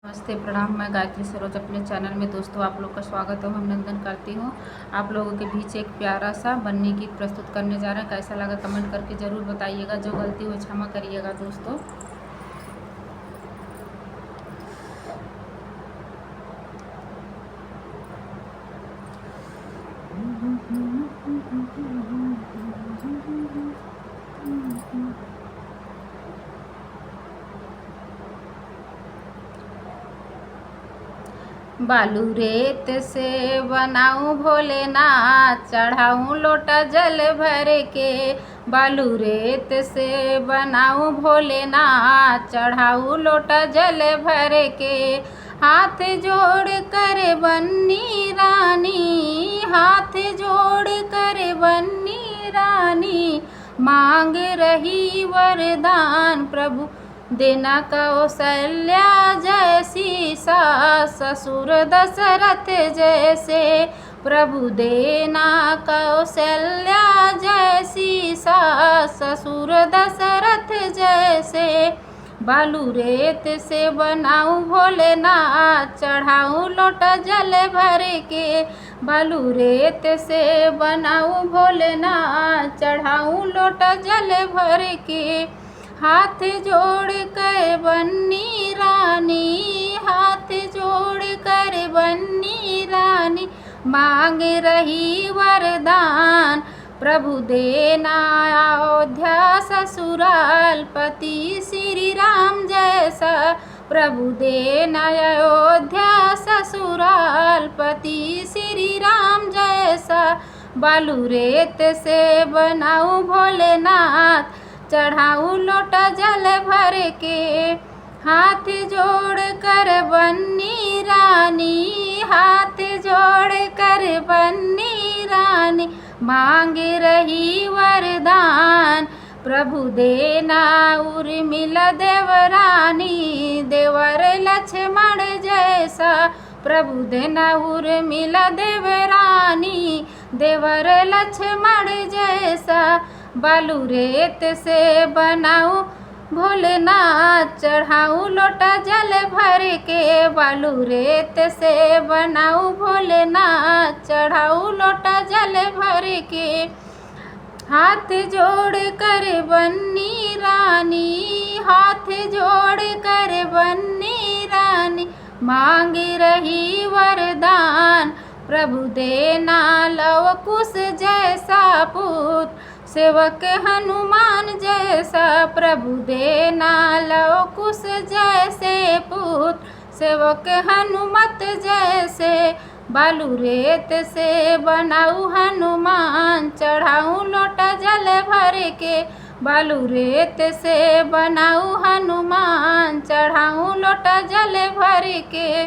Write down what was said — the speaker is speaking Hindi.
नमस्ते प्रणाम। मैं गायत्री सरोज अपने चैनल में दोस्तों आप लोग का स्वागत है, अभिनंदन करती हूँ। आप लोगों के बीच एक प्यारा सा बन्नी गीत प्रस्तुत करने जा रहे हैं। कैसा लगा कमेंट करके ज़रूर बताइएगा। जो गलती हो क्षमा करिएगा दोस्तों। बालू रेत से बनाऊं भोलेनाथ, चढ़ाऊं लोटा जल भर के। बालू रेत से बनाऊं भोलेनाथ, चढ़ाऊं लोटा जल भर के। हाथ जोड़ कर बन्नी रानी, हाथ जोड़ कर बन्नी रानी, मांग रही वरदान प्रभु देना कौशल्या जैसी सास, ससुर दशरथ जैसे। प्रभु देना कौशल्या जैसी सास, ससुर दशरथ जैसे। बालू रेत से बनाऊं भोलेनाथ, चढ़ाऊं लोटा जल भर के। बालू रेत से बनाऊं भोलेनाथ, चढ़ाऊं लोटा जल भर के। हाथ जोड़ कर बन्नी रानी, हाथ जोड़ कर बन्नी रानी, मांग रही वरदान प्रभु देना अयोध्या ससुराल पति श्री राम जैसा। प्रभु देना अयोध्या ससुराल पति श्री राम जैसा। बालू रेत से बनाऊं भोलेनाथ, चढ़ाऊं लोटा जल भर के। हाथ जोड़ कर बन्नी रानी, हाथ जोड़ कर बन्नी रानी, मांग रही वरदान प्रभु देना उर्मिला देवरानी, देवर लक्ष्मण जैसा। प्रभु देना उर्मिला देवरानी, देवर लक्ष्मण जैसा। बालू रेत से बनाऊं भोलेनाथ, चढ़ाऊं लोटा जल भर के। बालू रेत से बनाऊं भोलेनाथ, चढ़ाऊं लोटा जल भर के। हाथ जोड़ कर बन्नी रानी, हाथ जोड़ कर बन्नी रानी, मांग रही वरदान प्रभु देना लव कुश जैसा पुत्र, सेवक हनुमान जैसा। प्रभु देना लव कुश जैसे पुत्र, सेवक हनुमत जैसे। बालू रेत से बनाऊं हनुमान, चढ़ाऊं लोटा जल भर के। बालू रेत से बनाऊं हनुमान, चढ़ाऊं लोटा जल भर के।